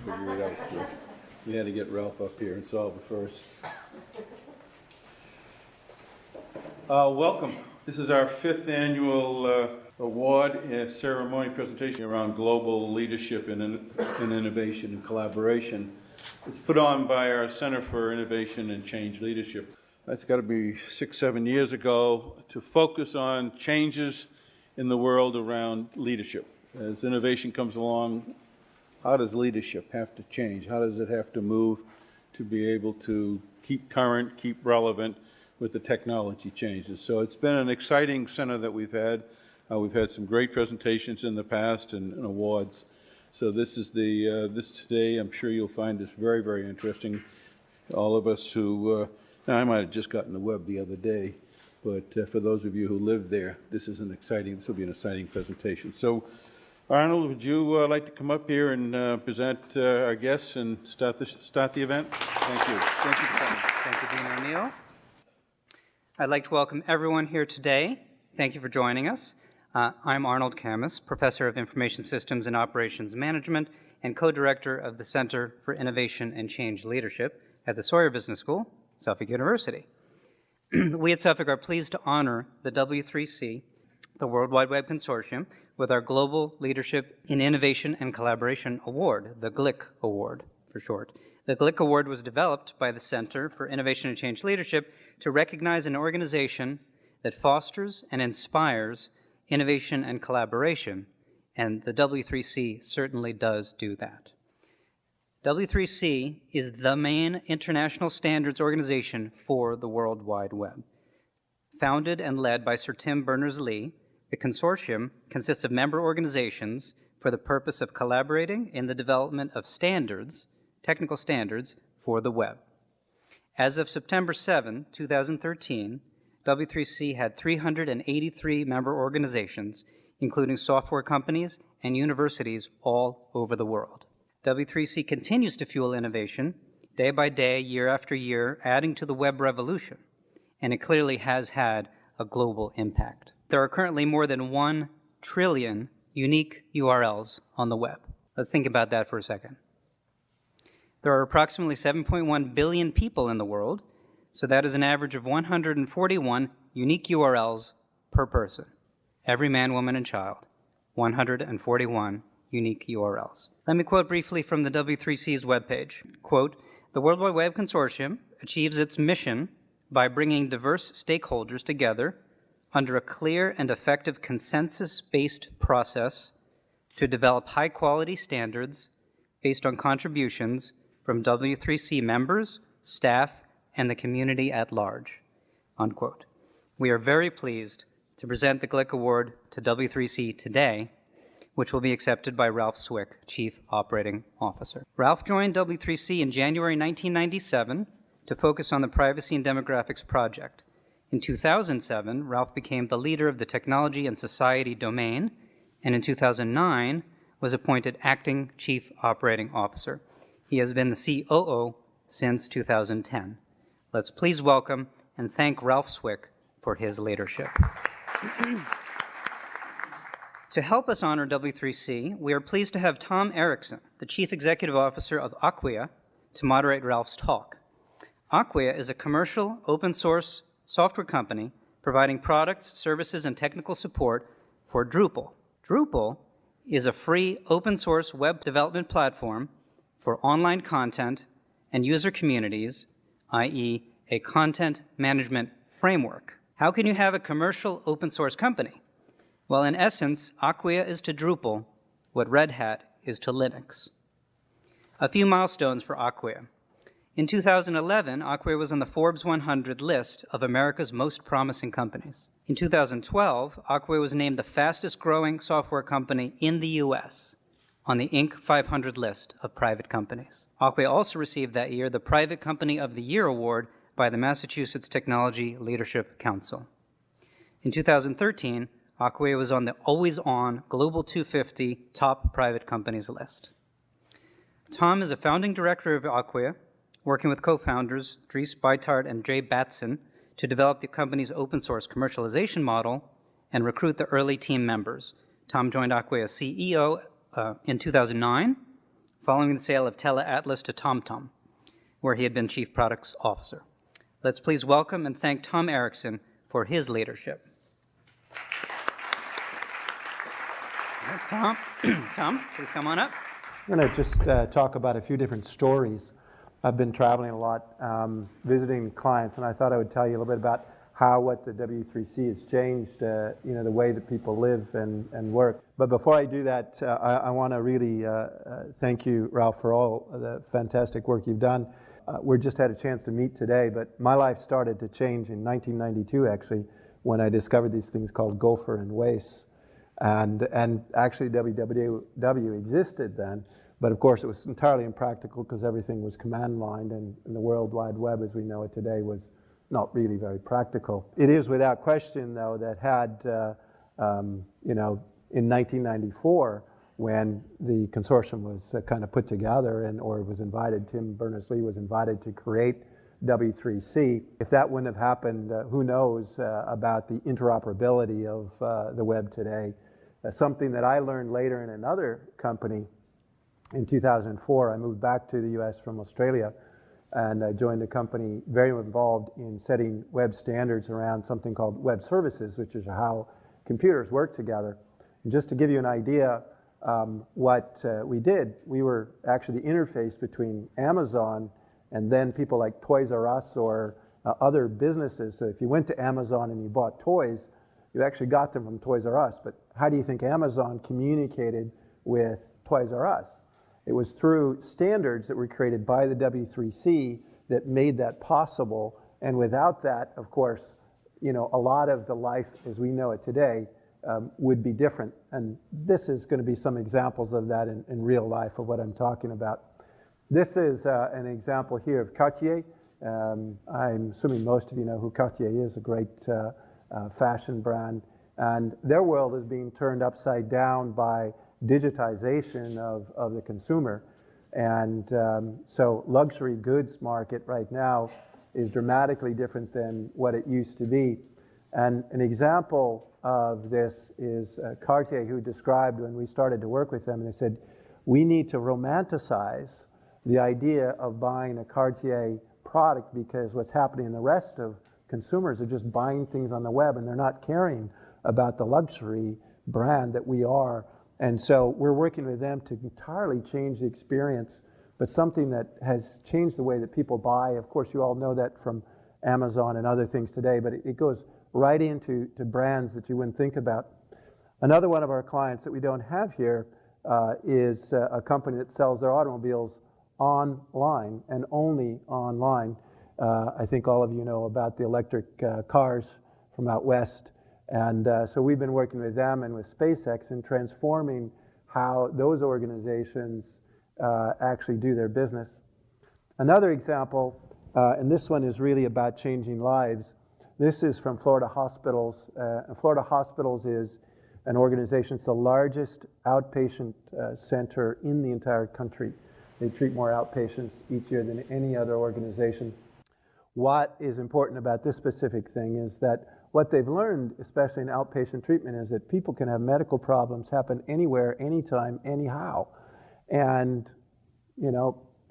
figure it out. So we had to get Ralph up here and solve it first. Welcome. This is our 5th annual award and ceremony presentation around global leadership in innovation and collaboration. It's put on by our Center for Innovation and Change Leadership. That's got to be 6-7 years ago, to focus on changes in the world around leadership. As innovation comes along, how does leadership have to change? How does it have to move to be able to keep current, keep relevant with the technology changes? So it's been an exciting center that we've had. We've had some great presentations in the past and awards. So this is this today. I'm sure you'll find this very, very interesting. All of us who, now I might have just gotten the web the other day, but for those of you who live there, this will be an exciting presentation. So Arnold, would you like to come up here and present our guests and start the event? Thank you. Thank you, Tom. Thank you, Dean O'Neill. I'd like to welcome everyone here today. Thank you for joining us. I'm Arnold Kamis, Professor of Information Systems and Operations Management and co-director of the Center for Innovation and Change Leadership at the Sawyer Business School, Suffolk University. We at Suffolk are pleased to honor the W3C, the World Wide Web Consortium, with our Global Leadership in Innovation and Collaboration Award, the GLIC Award for short. The GLIC Award was developed by the Center for Innovation and Change Leadership to recognize an organization that fosters and inspires innovation and collaboration, and the W3C certainly does do that. W3C is the main international standards organization for the World Wide Web. Founded and led by Sir Tim Berners-Lee, the consortium consists of member organizations for the purpose of collaborating in the development of standards, technical standards, for the web. As of September 7, 2013, W3C had 383 member organizations, including software companies and universities all over the world. W3C continues to fuel innovation day by day, year after year, adding to the web revolution, and it clearly has had a global impact. There are currently more than 1 trillion unique URLs on the web. Let's think about that for a second. There are approximately 7.1 billion people in the world, so that is an average of 141 unique URLs per person. Every man, woman, and child. 141 unique URLs. Let me quote briefly from the W3C's webpage. Quote, "The World Wide Web Consortium achieves its mission by bringing diverse stakeholders together under a clear and effective consensus-based process to develop high-quality standards based on contributions from W3C members, staff, and the community at large," unquote. We are very pleased to present the GLIC Award to W3C today, which will be accepted by Ralph Swick, Chief Operating Officer. Ralph joined W3C in January 1997 to focus on the Privacy and Demographics Project. In 2007, Ralph became the leader of the Technology and Society domain, and in 2009 was appointed Acting Chief Operating Officer. He has been the COO since 2010. Let's please welcome and thank Ralph Swick for his leadership. To help us honor W3C, we are pleased to have Tom Erickson, the Chief Executive Officer of Acquia, to moderate Ralph's talk. Acquia is a commercial, open-source software company providing products, services, and technical support for Drupal. Drupal is a free, open-source web development platform for online content and user communities, i.e., a content management framework. How can you have a commercial open source company? Well, in essence, Acquia is to Drupal what Red Hat is to Linux. A few milestones for Acquia. In 2011, Acquia was on the Forbes 100 list of America's most promising companies. In 2012, Acquia was named the fastest growing software company in the US on the Inc. 500 list of private companies. Acquia also received that year the Private Company of the Year award by the Massachusetts Technology Leadership Council. In 2013, Acquia was on the Always On Global 250 Top Private Companies list. Tom is a founding director of Acquia, working with co-founders Dries Beitard and Jay Batson to develop the company's open source commercialization model and recruit the early team members. Tom joined Acquia as CEO in 2009, following the sale of TeleAtlas to TomTom, where he had been Chief Products Officer. Let's please welcome and thank Tom Erickson for his leadership. Tom, please come on up. I'm going to just talk about a few different stories. I've been traveling a lot, visiting clients, and I thought I would tell you a little bit about how what the W3C has changed, the way that people live and work. But before I do that, I want to really thank you, Ralph, for all the fantastic work you've done. We just had a chance to meet today, but my life started to change in 1992, actually, when I discovered these things called Gopher and Wace. And actually www existed then, but of course it was entirely impractical because everything was command lined, and the World Wide Web as we know it today was not really very practical. It is without question, though, that had, in 1994, when the consortium was kind of put together or was invited, Tim Berners-Lee was invited to create W3C. If that wouldn't have happened, who knows about the interoperability of the web today. Something that I learned later in another company. In 2004, I moved back to the US from Australia, and I joined a company very involved in setting web standards around something called web services, which is how computers work together. And just to give you an idea, what we did, we were actually the interface between Amazon and then people like Toys R Us or other businesses. So if you went to Amazon and you bought toys, you actually got them from Toys R Us. But how do you think Amazon communicated with Toys R Us? It was through standards that were created by the W3C that made that possible. And without that, of course, a lot of the life as we know it today would be different. And this is going to be some examples of that in real life of what I'm talking about. This is an example here of Cartier. I'm assuming most of you know who Cartier is, a great fashion brand. And their world is being turned upside down by digitization of the consumer. And so luxury goods market right now is dramatically different than what it used to be. And an example of this is Cartier, who described when we started to work with them, and they said, we need to romanticize the idea of buying a Cartier product, because what's happening in the rest of consumers are just buying things on the web and they're not caring about the luxury brand that we are. And so we're working with them to entirely change the experience, but something that has changed the way that people buy. Of course, you all know that from Amazon and other things today, but it goes right into brands that you wouldn't think about. Another one of our clients that we don't have here is a company that sells their automobiles online and only online. I think all of you know about the electric cars from out west. And so we've been working with them and with SpaceX in transforming how those organizations actually do their business. Another example, and this one is really about changing lives. This is from Florida Hospitals. Florida Hospitals is an organization. It's the largest outpatient center in the entire country. They treat more outpatients each year than any other organization. What is important about this specific thing is that what they've learned, especially in outpatient treatment, is that people can have medical problems happen anywhere, anytime, anyhow. And,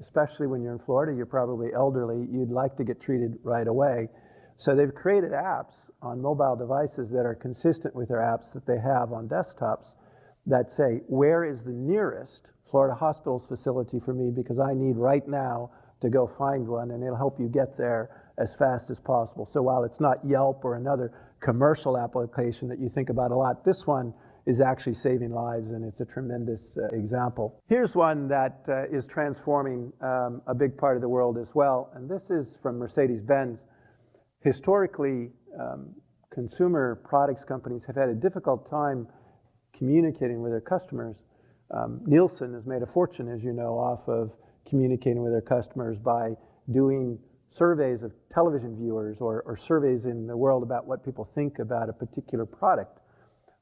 especially when you're in Florida, you're probably elderly, you'd like to get treated right away. So they've created apps on mobile devices that are consistent with their apps that they have on desktops that say, where is the nearest Florida Hospitals facility for me, because I need right now to go find one, and it'll help you get there as fast as possible. So while it's not Yelp or another commercial application that you think about a lot, this one is actually saving lives, and it's a tremendous example. Here's one that is transforming a big part of the world as well, and this is from Mercedes-Benz. Historically, consumer products companies have had a difficult time communicating with their customers. Nielsen has made a fortune, as you know, off of communicating with their customers by doing surveys of television viewers or surveys in the world about what people think about a particular product.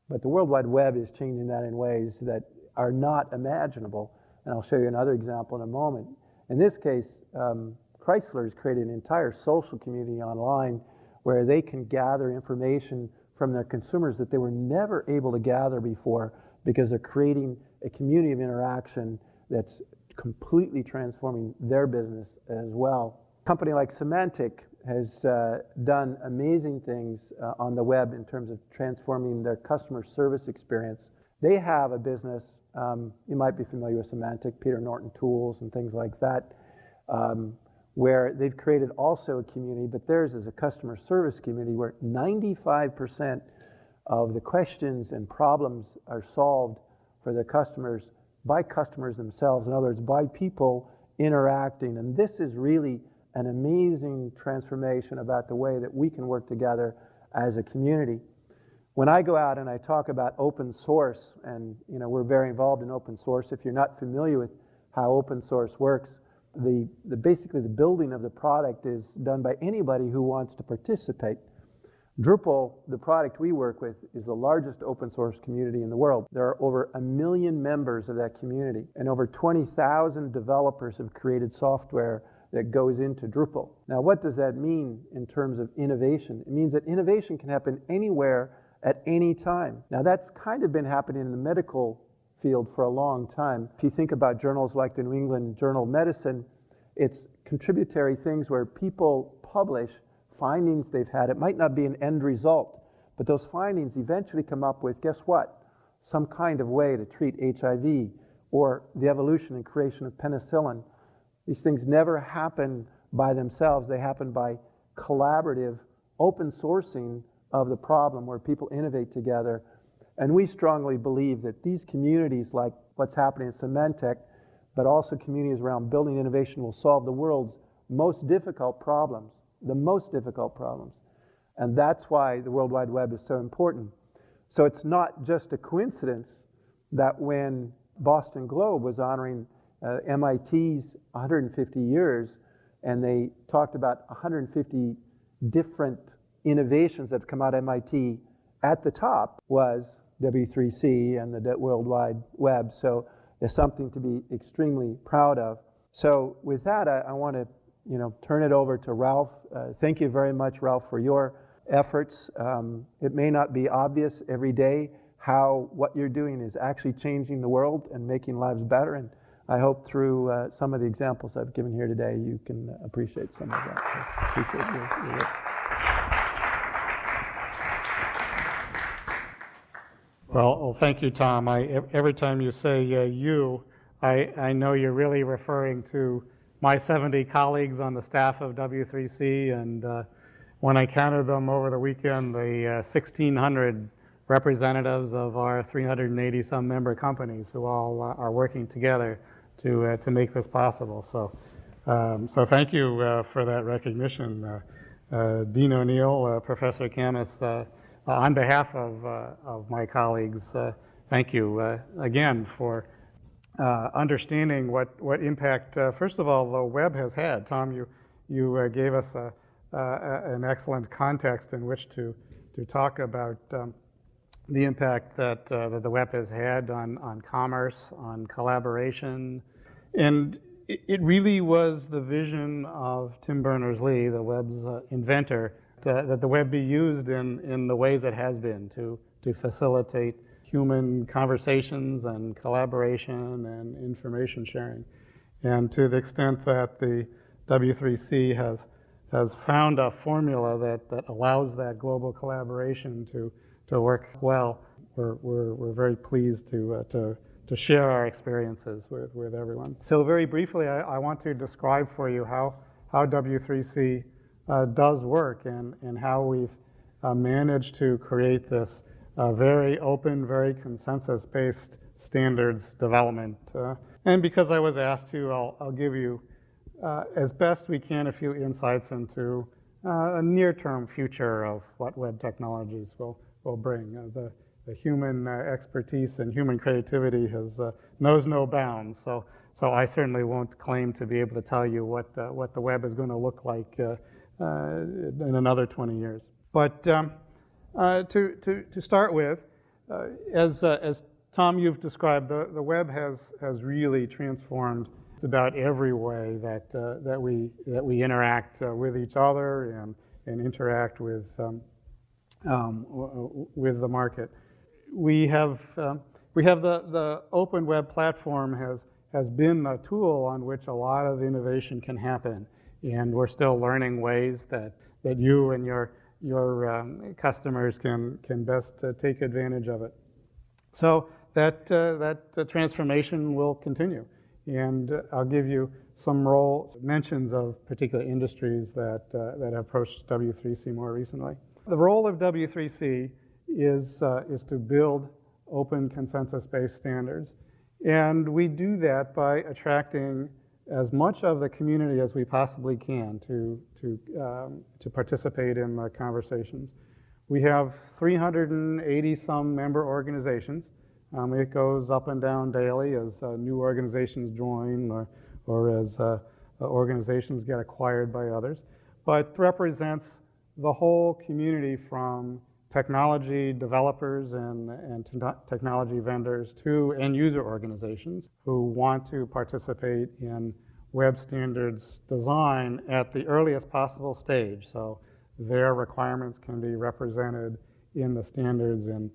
But the World Wide Web is changing that in ways that are not imaginable. And I'll show you another example in a moment. In this case, Chrysler has created an entire social community online where they can gather information from their consumers that they were never able to gather before, because they're creating a community of interaction that's completely transforming their business as well. A company like Symantec has done amazing things on the web in terms of transforming their customer service experience. They have a business, you might be familiar with Symantec, Peter Norton Tools and things like that, where they've created also a community, but theirs is a customer service community where 95% of the questions and problems are solved for their customers by customers themselves. In other words, by people interacting. And this is really an amazing transformation about the way that we can work together as a community. When I go out and I talk about open source, and we're very involved in open source. If you're not familiar with how open source works, basically the building of the product is done by anybody who wants to participate. Drupal, the product we work with, is the largest open source community in the world. There are over 1 million members of that community, and over 20,000 developers have created software that goes into Drupal. Now, what does that mean in terms of innovation? It means that innovation can happen anywhere at any time. Now, that's kind of been happening in the medical field for a long time. If you think about journals like the New England Journal of Medicine, it's contributory things where people publish findings they've had. It might not be an end result, but those findings eventually come up with, guess what? Some kind of way to treat HIV, or the evolution and creation of penicillin. These things never happen by themselves. They happen by collaborative open sourcing of the problem where people innovate together. And we strongly believe that these communities, like what's happening at Symantec, but also communities around building innovation, will solve the world's most difficult problems, the most difficult problems. And that's why the World Wide Web is so important. So it's not just a coincidence that when Boston Globe was honoring MIT's 150 years, and they talked about 150 different innovations that have come out of MIT, at the top was W3C and the World Wide Web. So there's something to be extremely proud of. So with that, I want to turn it over to Ralph. Thank you very much, Ralph, for your efforts. It may not be obvious every day how what you're doing is actually changing the world and making lives better. And I hope through some of the examples I've given here today, you can appreciate some of that. So appreciate your work. Well, thank you, Tom. Every time you say you, I know you're really referring to my 70 colleagues on the staff of W3C, and when I counted them over the weekend, the 1,600 representatives of our 380-some member companies who all are working together to make this possible. So thank you for that recognition. Dean O'Neill, Professor Kamis, on behalf of my colleagues, thank you again for understanding what impact, first of all, the web has had. Tom, you gave us an excellent context in which to talk about the impact that the web has had on commerce, on collaboration, and it really was the vision of Tim Berners-Lee, the web's inventor, that the web be used in the ways it has been to facilitate human conversations and collaboration and information sharing. And to the extent that the W3C has found a formula that allows that global collaboration to work well, we're very pleased to share our experiences with everyone. So very briefly, I want to describe for you how W3C does work and how we've managed to create this very open, very consensus-based standards development. And because I was asked to, I'll give you, as best we can, a few insights into a near-term future of what web technologies will bring. The human expertise and human creativity knows no bounds. So I certainly won't claim to be able to tell you what the web is going to look like in another 20 years. But to start with, as Tom, you've described, the web has really transformed about every way that we interact with each other and interact with the market. We have the open web platform has been a tool on which a lot of innovation can happen. And we're still learning ways that you and your customers can best take advantage of it. So that transformation will continue. And I'll give you some mentions of particular industries that have approached W3C more recently. The role of W3C is to build open consensus-based standards. And we do that by attracting as much of the community as we possibly can to participate in the conversations. We have 380 some member organizations. It goes up and down daily as new organizations join or as organizations get acquired by others, but represents the whole community from technology developers and technology vendors to end user organizations who want to participate in web standards design at the earliest possible stage. So their requirements can be represented in the standards, and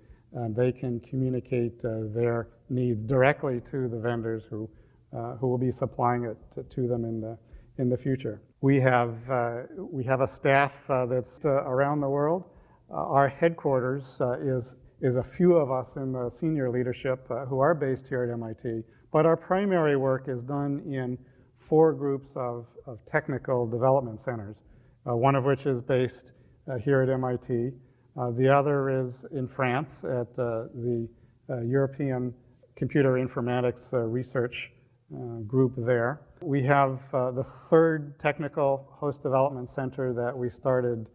they can communicate their needs directly to the vendors who will be supplying it to them in the future. We have a staff that's around the world. Our headquarters is a few of us in the senior leadership who are based here at MIT, but our primary work is done in 4 groups of technical development centers, one of which is based here at MIT. The other is in France at the European Computer Informatics Research group there. We have the 3rd technical host development center that we started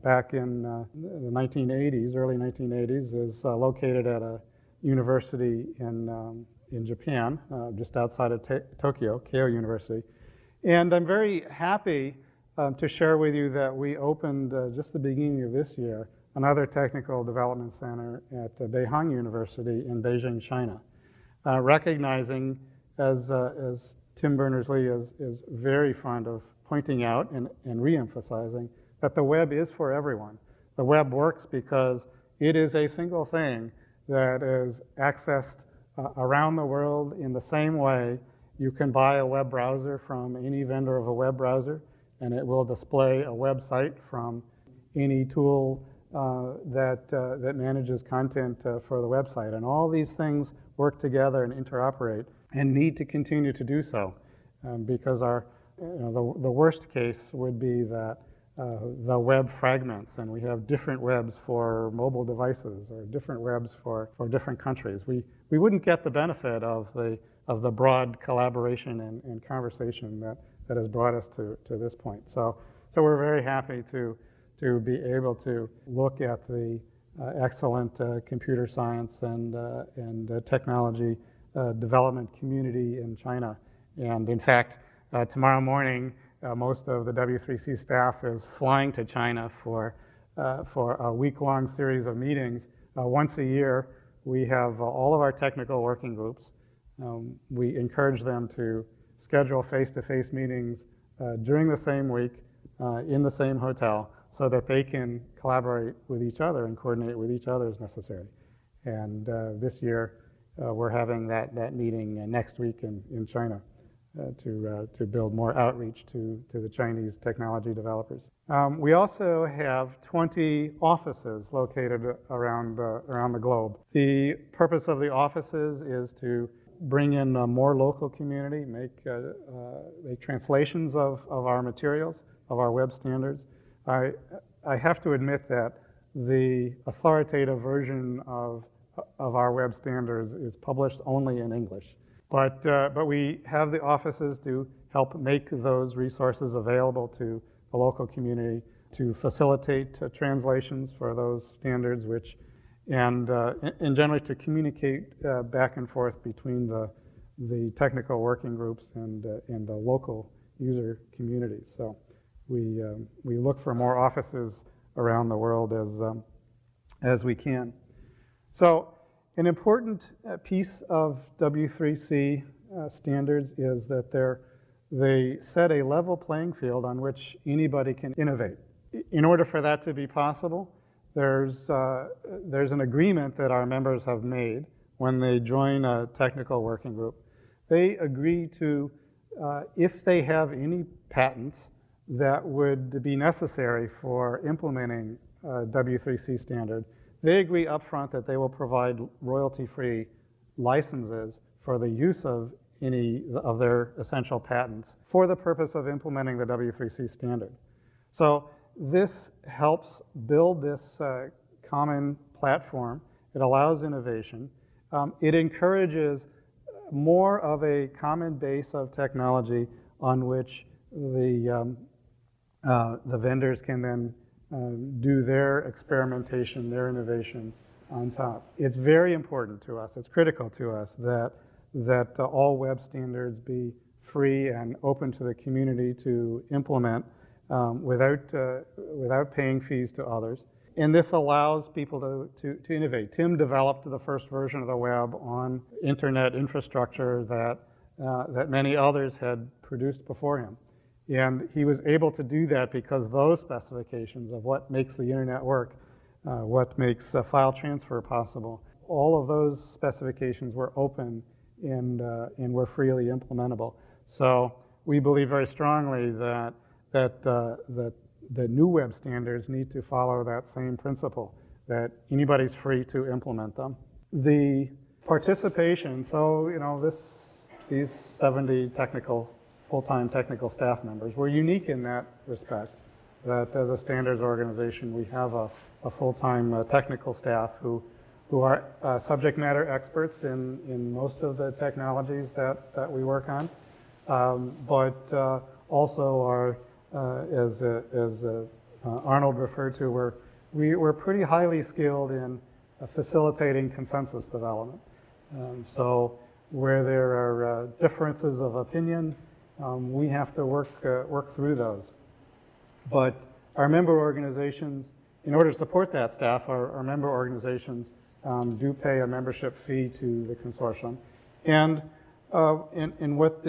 back in the 1980s, early 1980s, is located at a university in Japan, just outside of Tokyo, Keio University. And I'm very happy to share with you that we opened just the beginning of this year another technical development center at Beihang University in Beijing, China, recognizing, as Tim Berners-Lee is very fond of pointing out and re-emphasizing, that the web is for everyone. The web works because it is a single thing that is accessed around the world in the same way. You can buy a web browser from any vendor of a web browser, and it will display a website from any tool that manages content for the website. And all these things work together and interoperate and need to continue to do so, because the worst case would be that the web fragments, and we have different webs for mobile devices or different webs for different countries. We wouldn't get the benefit of the broad collaboration and conversation that has brought us to this point. So we're very happy to be able to look at the excellent computer science and technology development community in China. And in fact, tomorrow morning, most of the W3C staff is flying to China for a week-long series of meetings. Once a year, we have all of our technical working groups. We encourage them to schedule face-to-face meetings during the same week in the same hotel so that they can collaborate with each other and coordinate with each other as necessary. And this year, we're having that meeting next week in China. To build more outreach to the Chinese technology developers. We also have 20 offices located around the globe. The purpose of the offices is to bring in a more local community, make translations of our materials, of our web standards. I have to admit that the authoritative version of our web standards is published only in English. But we have the offices to help make those resources available to the local community, to facilitate translations for those standards, and generally to communicate back and forth between the technical working groups and the local user communities. So we look for more offices around the world as we can. So an important piece of W3C standards is that they set a level playing field on which anybody can innovate. In order for that to be possible, there's an agreement that our members have made when they join a technical working group they agree to, if they have any patents that would be necessary for implementing W3C standard, they agree upfront that they will provide royalty-free licenses for the use of any of their essential patents for the purpose of implementing the W3C standard. So this helps build this common platform. It allows innovation. It encourages more of a common base of technology on which the vendors can then do their experimentation, their innovation on top. It's very important to us, it's critical to us that all web standards be free and open to the community to implement without paying fees to others. And this allows people to innovate. Tim developed the first version of the web on internet infrastructure that many others had produced before him. And he was able to do that because those specifications of what makes the internet work, what makes file transfer possible, all of those specifications were open and were freely implementable. So we believe very strongly that the new web standards need to follow that same principle, that anybody's free to implement them. The participation, so these 70 full-time technical staff members, we're unique in that respect, that as a standards organization we have a full-time technical staff who are subject matter experts in most of the technologies that we work on, but also are, as Arnold referred to, we're pretty highly skilled in facilitating consensus development. So where there are differences of opinion, we have to work through those. But our member organizations, in order to support that staff, our member organizations do pay a membership fee to the consortium. And what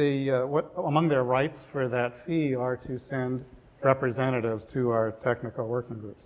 among their rights for that fee are to send representatives to our technical working groups.